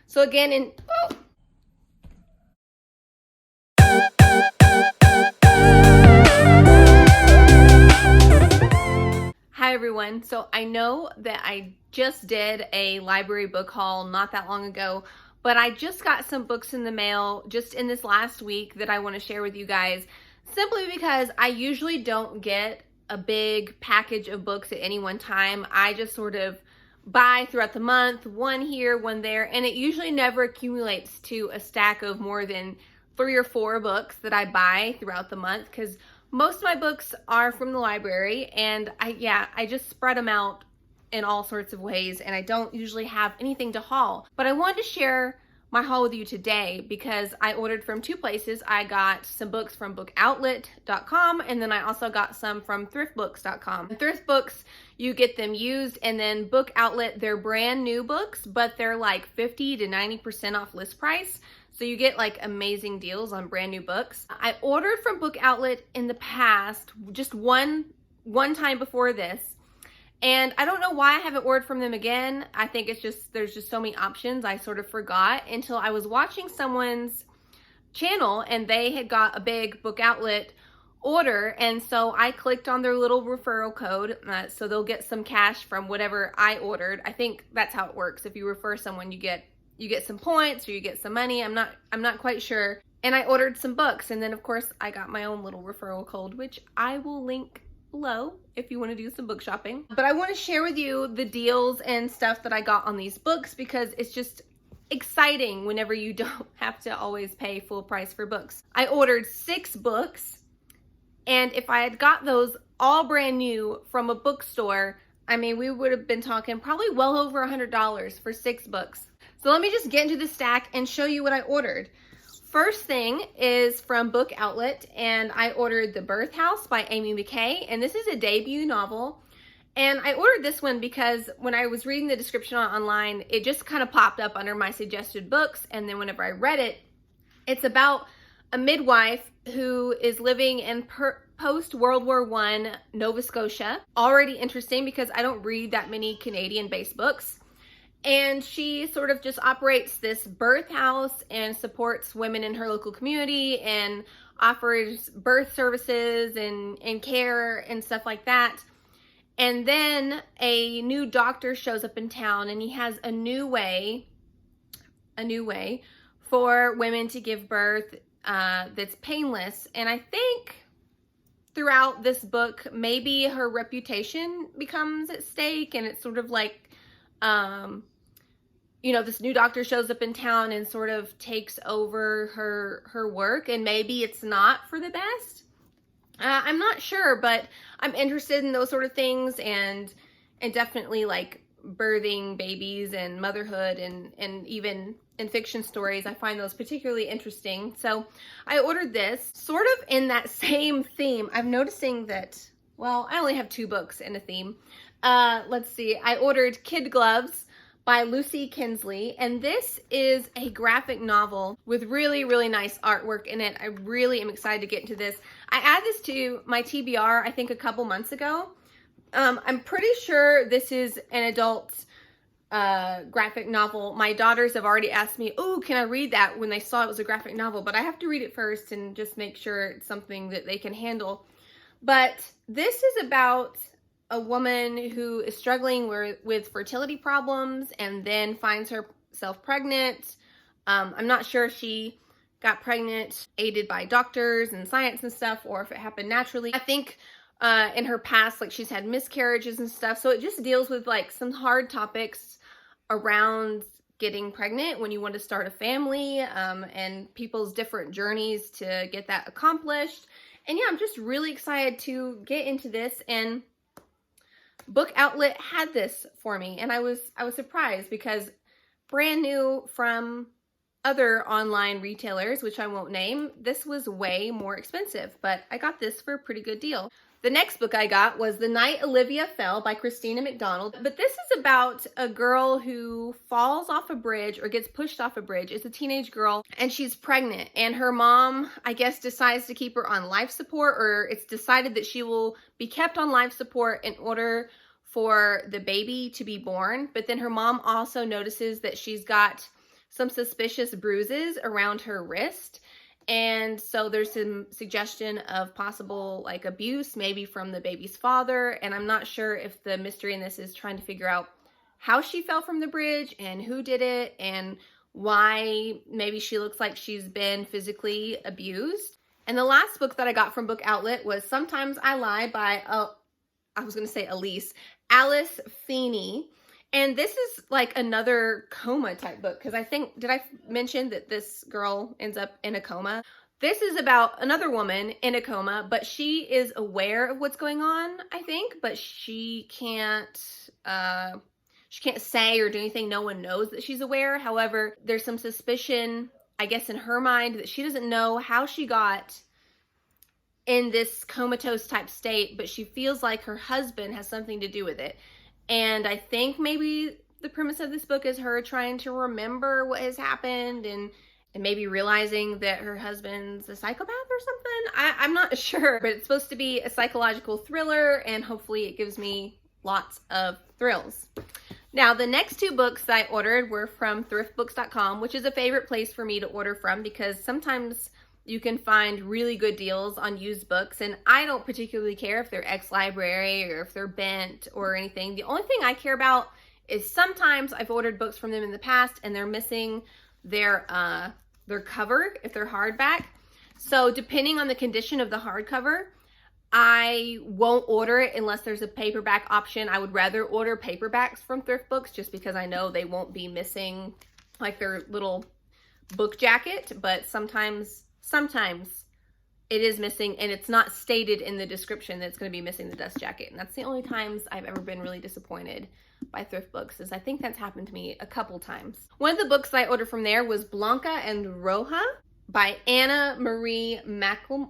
So again, Hi everyone. So I know that I just did a library book haul not that long ago, but I just got some books in the mail just in this last week that I want to share with you guys, simply because I usually don't get a big package of books at any one time. I just sort of buy throughout the month, one here, one there, and it usually never accumulates to a stack of more than 3 or 4 books that I buy throughout the month, because most of my books are from the library, and I just spread them out in all sorts of ways, and I don't usually have anything to haul. But I wanted to share my haul with you today because I ordered from 2 places. I got some books from bookoutlet.com, and then I also got some from thriftbooks.com. Thriftbooks, you get them used, and then Book Outlet, they're brand new books, but they're like 50 to 90% off list price. So you get like amazing deals on brand new books. I ordered from Book Outlet in the past, just one time before this. And I don't know why I haven't ordered from them again. I think it's just, there's just so many options. I sort of forgot until I was watching someone's channel and they had got a big Book Outlet order. And so I clicked on their little referral code. So they'll get some cash from whatever I ordered. I think that's how it works. If you refer someone, you get some points or you get some money. I'm not quite sure. And I ordered some books, and then of course I got my own little referral code, which I will link below if you want to do some book shopping. But I want to share with you the deals and stuff that I got on these books because it's just exciting whenever you don't have to always pay full price for books. I ordered 6 books, and if I had got those all brand new from a bookstore, I mean, we would have been talking probably well over $100 for 6 books. So let me just get into the stack and show you what I ordered. First thing is from Book Outlet, and I ordered The Birth House by Amy McKay, and this is a debut novel. And I ordered this one because when I was reading the description online, it just kind of popped up under my suggested books, and then whenever I read it, it's about a midwife who is living in post-World War I Nova Scotia. Already interesting because I don't read that many Canadian-based books. And she sort of just operates this birth house and supports women in her local community and offers birth services and care and stuff like that. And then a new doctor shows up in town, and he has a new way for women to give birth that's painless. And I think throughout this book, maybe her reputation becomes at stake, and it's sort of like, this new doctor shows up in town and sort of takes over her work, and maybe it's not for the best. I'm not sure, but I'm interested in those sort of things, and definitely like birthing babies and motherhood, and even in fiction stories, I find those particularly interesting. So I ordered this sort of in that same theme. I'm noticing that, well, I only have 2 books in a theme. Let's see. I ordered Kid Gloves by Lucy Kinsley, and this is a graphic novel with really, really nice artwork in it. I really am excited to get into this. I added this to my TBR, I think a couple months ago. I'm pretty sure this is an adult graphic novel. My daughters have already asked me, oh, can I read that, when they saw it was a graphic novel, but I have to read it first and just make sure it's something that they can handle. But this is about a woman who is struggling with fertility problems and then finds herself pregnant. I'm not sure if she got pregnant aided by doctors and science and stuff, or if it happened naturally. I think in her past, like, she's had miscarriages and stuff. So it just deals with like some hard topics around getting pregnant when you want to start a family, and people's different journeys to get that accomplished. And yeah, I'm just really excited to get into this, and Book Outlet had this for me, and I was surprised because brand new from other online retailers, which I won't name, this was way more expensive, but I got this for a pretty good deal. The next book I got was The Night Olivia Fell by Christina McDonald. But this is about a girl who falls off a bridge, or gets pushed off a bridge. It's a teenage girl, and she's pregnant. And her mom, I guess, decides to keep her on life support, or it's decided that she will be kept on life support in order for the baby to be born. But then her mom also notices that she's got some suspicious bruises around her wrist. And so there's some suggestion of possible like abuse, maybe from the baby's father. And I'm not sure if the mystery in this is trying to figure out how she fell from the bridge and who did it and why maybe she looks like she's been physically abused. And the last book that I got from Book Outlet was Sometimes I Lie by, I was going to say Alice Feeney. And this is like another coma type book because I think, did I mention that this girl ends up in a coma? This is about another woman in a coma, but she is aware of what's going on, I think, but she can't say or do anything. No one knows that she's aware. However, there's some suspicion, I guess, in her mind that she doesn't know how she got in this comatose type state, but she feels like her husband has something to do with it. And I think maybe the premise of this book is her trying to remember what has happened and maybe realizing that her husband's a psychopath or something. I'm not sure, but it's supposed to be a psychological thriller and hopefully it gives me lots of thrills. Now, the next two books that I ordered were from Thriftbooks.com, which is a favorite place for me to order from because sometimes you can find really good deals on used books, and I don't particularly care if they're ex-library or if they're bent or anything. The only thing I care about is sometimes I've ordered books from them in the past and they're missing their cover if they're hardback. So depending on the condition of the hardcover, I won't order it unless there's a paperback option. I would rather order paperbacks from thrift books just because I know they won't be missing like their little book jacket, but sometimes it is missing and it's not stated in the description that it's going to be missing the dust jacket. And that's the only times I've ever been really disappointed by thrift books, is I think that's happened to me a couple times. One of the books that I ordered from there was Blanca and Roja by Anna Marie Macklemore.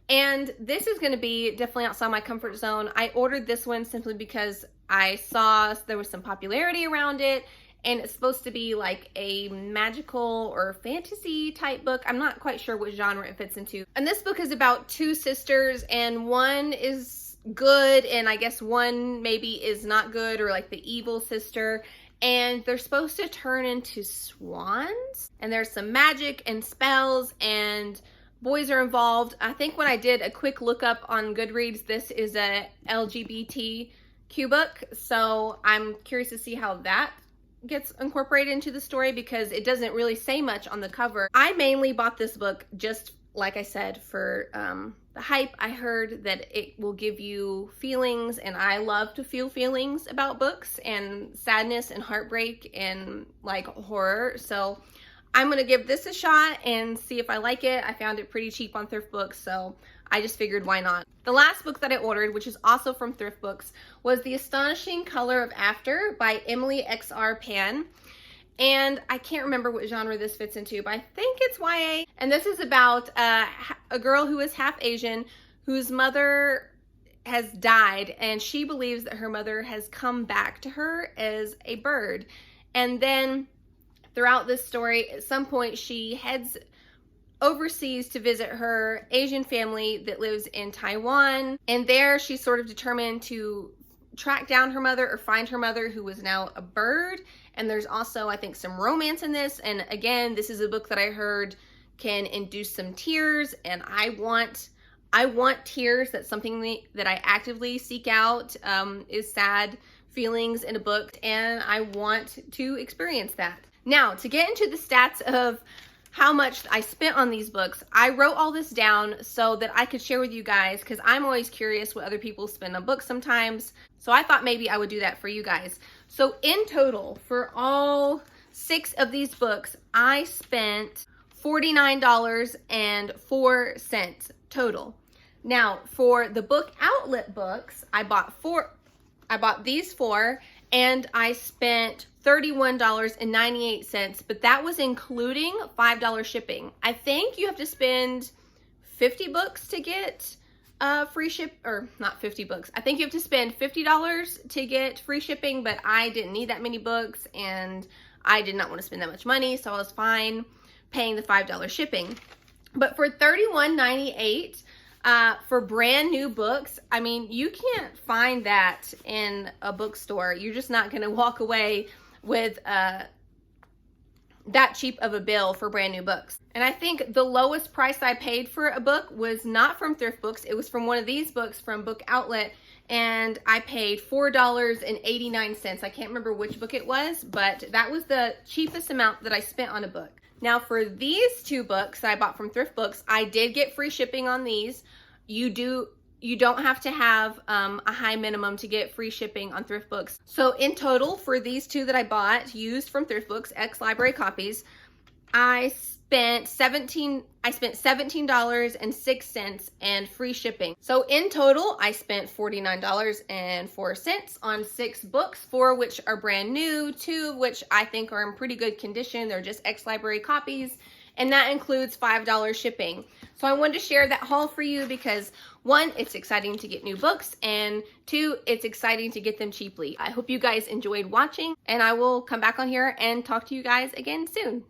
And this is going to be definitely outside my comfort zone. I ordered this one simply because I saw there was some popularity around it. And it's supposed to be like a magical or fantasy type book. I'm not quite sure what genre it fits into. And this book is about two sisters, and one is good, and I guess one maybe is not good, or like the evil sister. And they're supposed to turn into swans. And there's some magic and spells, and boys are involved. I think when I did a quick lookup on Goodreads, this is a LGBTQ book. So I'm curious to see how that gets incorporated into the story because it doesn't really say much on the cover. I mainly bought this book just, like I said, for the hype. I heard that it will give you feelings, and I love to feel feelings about books and sadness and heartbreak and like horror. So I'm gonna give this a shot and see if I like it. I found it pretty cheap on Thrift Books, so I just figured why not. The last book that I ordered, which is also from Thrift Books, was The Astonishing Color of After by Emily X.R. Pan. And I can't remember what genre this fits into, but I think it's YA. And this is about a girl who is half Asian whose mother has died, and she believes that her mother has come back to her as a bird. And then throughout this story, at some point she heads overseas to visit her Asian family that lives in Taiwan. And there she's sort of determined to track down her mother or find her mother, who was now a bird. And there's also, I think, some romance in this. And again, this is a book that I heard can induce some tears, and I want tears. That's something that I actively seek out, is sad feelings in a book, and I want to experience that. Now, to get into the stats of how much I spent on these books, I wrote all this down so that I could share with you guys, because I'm always curious what other people spend on books sometimes. So I thought maybe I would do that for you guys. So in total, for all 6 of these books, I spent $49.04 total. Now, for the Book Outlet books, I bought these 4, and I spent $31.98, but that was including $5 shipping. I think you have to spend 50 books to get free ship, or not 50 books. I think you have to spend $50 to get free shipping, but I didn't need that many books, and I did not want to spend that much money, so I was fine paying the $5 shipping. But for $31.98, for brand new books, I mean, you can't find that in a bookstore. You're just not going to walk away with that cheap of a bill for brand new books. And I think the lowest price I paid for a book was not from Thriftbooks. It was from one of these books from Book Outlet, and I paid $4.89. I can't remember which book it was, but that was the cheapest amount that I spent on a book. Now for these two books I bought from Thriftbooks, I did get free shipping on these. You don't have to have a high minimum to get free shipping on Thriftbooks. So in total, for these two that I bought used from Thriftbooks, ex-library copies, I spent $17.06 and free shipping. So in total, I spent $49.04 on 6 books, 4 which are brand new, 2 which I think are in pretty good condition. They're just ex-library copies, and that includes $5 shipping. So I wanted to share that haul for you because 1, it's exciting to get new books, and 2, it's exciting to get them cheaply. I hope you guys enjoyed watching, and I will come back on here and talk to you guys again soon.